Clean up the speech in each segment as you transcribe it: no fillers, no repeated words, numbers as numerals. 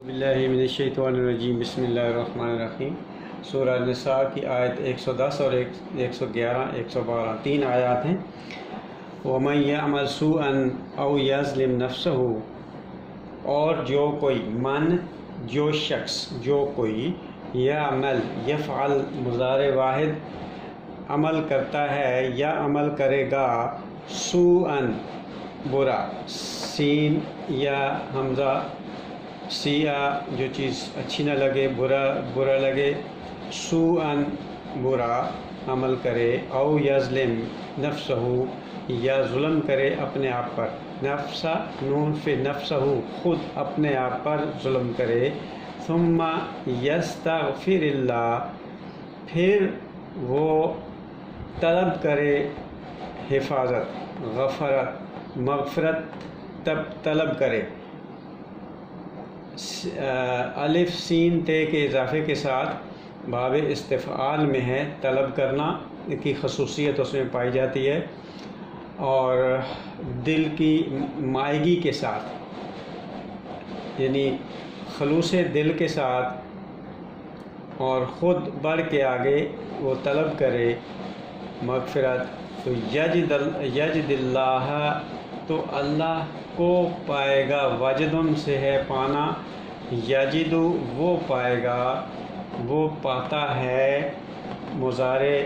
باللہ من الشیطان الرجیم بسم اللہ الرحمن الرحیم۔ سورہ نساء کی آیت 110 اور 111 112 تین آیات ہیں۔ وَمَن يَعْمَلْ سُوءًا أَوْ يَظْلِمْ نَفْسَهُ، اور جو شخص یعمل یفعل مضارع واحد عمل کرتا ہے یا عمل کرے گا، سوءً برا، سین یا حمزہ سیاہ جو چیز اچھی نہ لگے، برا لگے، سوءً برا عمل کرے، او یظلم نفسہ یا ظلم کرے اپنے آپ پر، نفسہ نون فی نفسہ خود اپنے آپ پر ظلم کرے، ثم یستغفر اللہ پھر وہ طلب کرے حفاظت، غفرت مغفرت طلب کرے، الف سین تے کے اضافے کے ساتھ باب استفعال میں ہے، طلب کرنا کی خصوصیت اس میں پائی جاتی ہے، اور دل کی مائگی کے ساتھ، یعنی خلوص دل کے ساتھ اور خود بڑھ کے آگے وہ طلب کرے مغفرت، تو یجد اللہ تو اللہ کو پائے گا، وجدن سے ہے پانا، یجد وہ پائے گا، وہ پاتا ہے، مضارع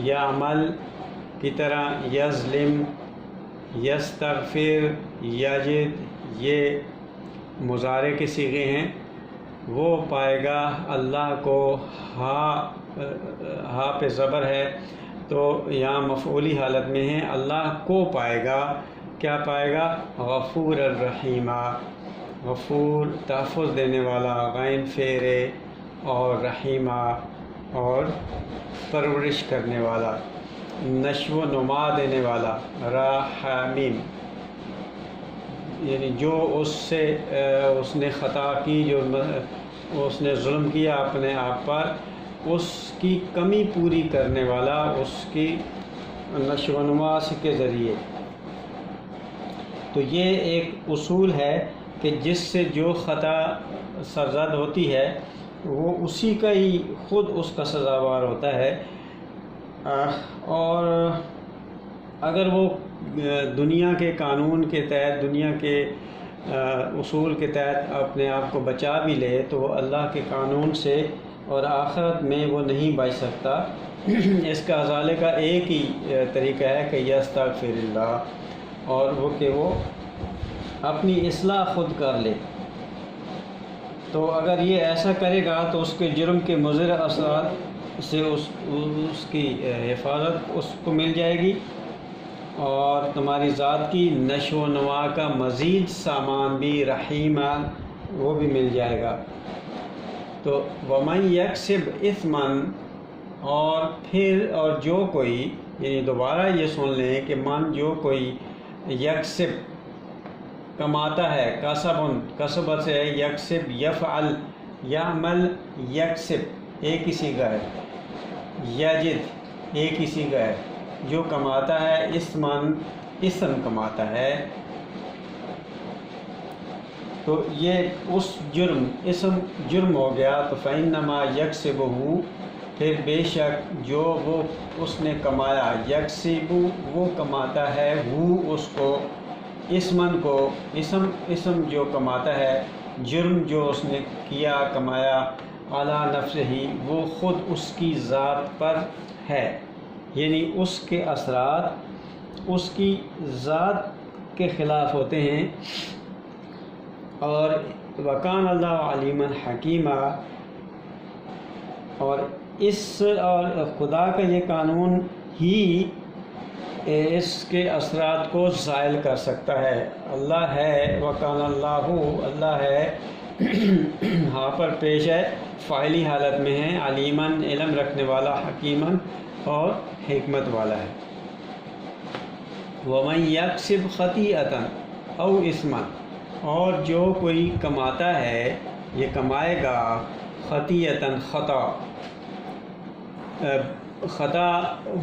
یعمل کی طرح، یظلم یستغفر یجد یہ مضارع کے صیغے ہیں، وہ پائے گا اللہ کو، ہا پہ زبر ہے تو یہاں مفعولی حالت میں ہے، اللہ کو پائے گا، کیا پائے گا؟ غفور الرحیمہ، غفور تحفظ دینے والا، غین فیرے، اور رحیمہ اور پرورش کرنے والا، نشو و نما دینے والا، رحمیم، یعنی جو اس نے خطا کی، جو اس نے ظلم کیا اپنے آپ پر، اس کی کمی پوری کرنے والا، اس کی نشو و نما کے ذریعے۔ تو یہ ایک اصول ہے کہ جس سے جو خطا سرزد ہوتی ہے وہ اسی کا ہی خود اس کا سزاوار ہوتا ہے، اور اگر وہ دنیا کے قانون کے تحت، دنیا کے اصول کے تحت اپنے آپ کو بچا بھی لے تو وہ اللہ کے قانون سے اور آخرت میں وہ نہیں بچ سکتا۔ اس کا ازالے کا ایک ہی طریقہ ہے کہ یستغفر اللہ، اور وہ کہ وہ اپنی اصلاح خود کر لے۔ تو اگر یہ ایسا کرے گا تو اس کے جرم کے مضر اثرات سے اس کی حفاظت اس کو مل جائے گی، اور تمہاری ذات کی نشو و نما کا مزید سامان بھی، رحیمہ وہ بھی مل جائے گا۔ تو وَمَن يَكْسِبْ إِثْمًا، اور جو کوئی، یعنی دوبارہ یہ سن لیں کہ جو کوئی یکسب کماتا ہے، کسبت سے ہے، یکسب یفعل یعمل یکسب ایک ہی صیغہ ہے، یجد ایک ہی صیغہ ہے، جو کماتا ہے، اسم کماتا ہے، تو یہ اس اسم جرم ہو گیا، تو فَإِنَّمَا يَكْسِبُهُ پھر بے شک جو وہ اس نے کمایا، یکسب وہ کماتا ہے، اس کو، اسمن کو، اسم جو کماتا ہے، جرم جو اس نے کیا کمایا، علی نفسہ وہ خود اس کی ذات پر ہے، یعنی اس کے اثرات اس کی ذات کے خلاف ہوتے ہیں، اور وکان اللہ علیما حکیمہ، اور خدا کا یہ قانون ہی اس کے اثرات کو زائل کر سکتا ہے۔ اللہ ہے، وکان اللہ ہے، ہاں پر پیش ہے، فاعلی حالت میں ہے، علیماً علم رکھنے والا، حکیماً اور حکمت والا ہے۔ وَمَن يَكْسِبْ خَطِيئَةً أَوْ إِثْمًا، اور جو کوئی کماتا ہے، یہ کمائے گا، خطیئۃً خطا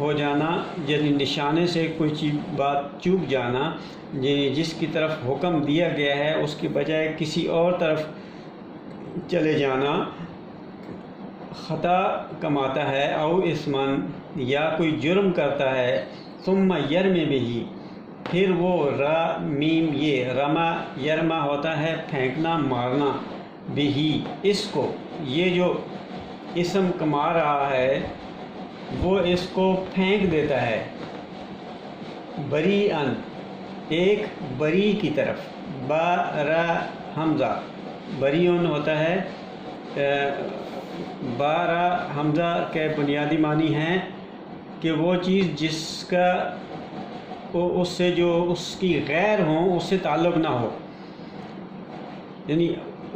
ہو جانا، یعنی نشانے سے کوئی بات چوک جانا، یعنی جس کی طرف حکم دیا گیا ہے اس کی بجائے کسی اور طرف چلے جانا خطا کماتا ہے، او اسمن یا کوئی جرم کرتا ہے، ثم یرمی بہی پھر وہ را میم یہ رما یرما ہوتا ہے پھینکنا مارنا، بہی اس کو، یہ جو اسم کما رہا ہے وہ اس کو پھینک دیتا ہے، بری ان ایک بری کی طرف، بارا حمزہ بریون ہوتا ہے، بارا حمزہ کے بنیادی معنی ہیں کہ وہ چیز جس کا اس سے جو اس کی غیر ہوں اس سے تعلق نہ ہو، یعنی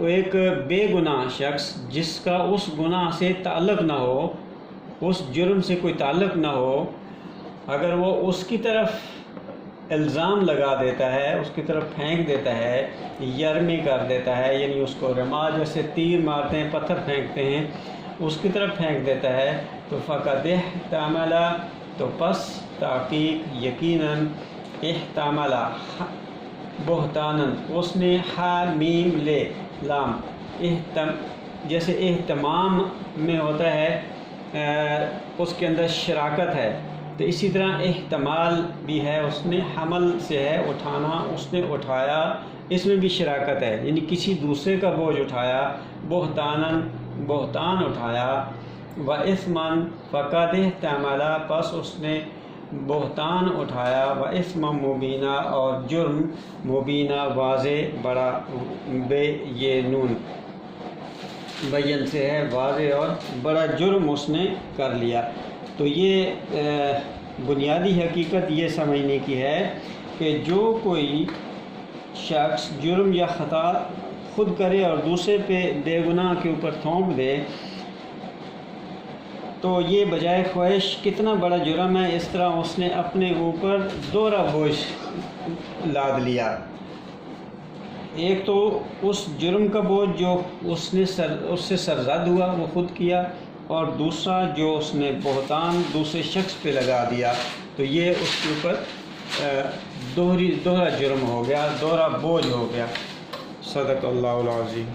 ایک بے گناہ شخص جس کا اس گناہ سے تعلق نہ ہو، اس جرم سے کوئی تعلق نہ ہو، اگر وہ اس کی طرف الزام لگا دیتا ہے، اس کی طرف پھینک دیتا ہے، یرمی کر دیتا ہے، یعنی اس کو رما جیسے تیر مارتے ہیں پتھر پھینکتے ہیں اس کی طرف پھینک دیتا ہے، تو فقد احتمل تو پس تحقیق یقیناً احتمل بہتانن اس نے ہا میم لے لام جیسے اہتمام میں ہوتا ہے اس کے اندر شراکت ہے، تو اسی طرح احتمال بھی ہے، اس نے حمل سے ہے اٹھانا، اس نے اٹھایا، اس میں بھی شراکت ہے، یعنی کسی دوسرے کا بوجھ اٹھایا، بہتانن بہتان اٹھایا، و اثمن فقد احتمل پس اس نے بہتان اٹھایا، و اثم مبینہ اور جرم مبینہ واضح بڑا، بے یہ نون بین سے ہے، واضح اور بڑا جرم اس نے کر لیا۔ تو یہ بنیادی حقیقت یہ سمجھنے کی ہے کہ جو کوئی شخص جرم یا خطا خود کرے اور دوسرے پہ بے گناہ کے اوپر تھونک دے تو یہ بجائے خواہش کتنا بڑا جرم ہے، اس طرح اس نے اپنے اوپر دوہرا بوجھ لاد لیا، ایک تو اس جرم کا بوجھ جو اس سے سرزد ہوا وہ خود کیا، اور دوسرا جو اس نے بہتان دوسرے شخص پہ لگا دیا، تو یہ اس کے اوپر دوہرا جرم ہو گیا، دوہرا بوجھ ہو گیا۔ صدق اللہ العظیم۔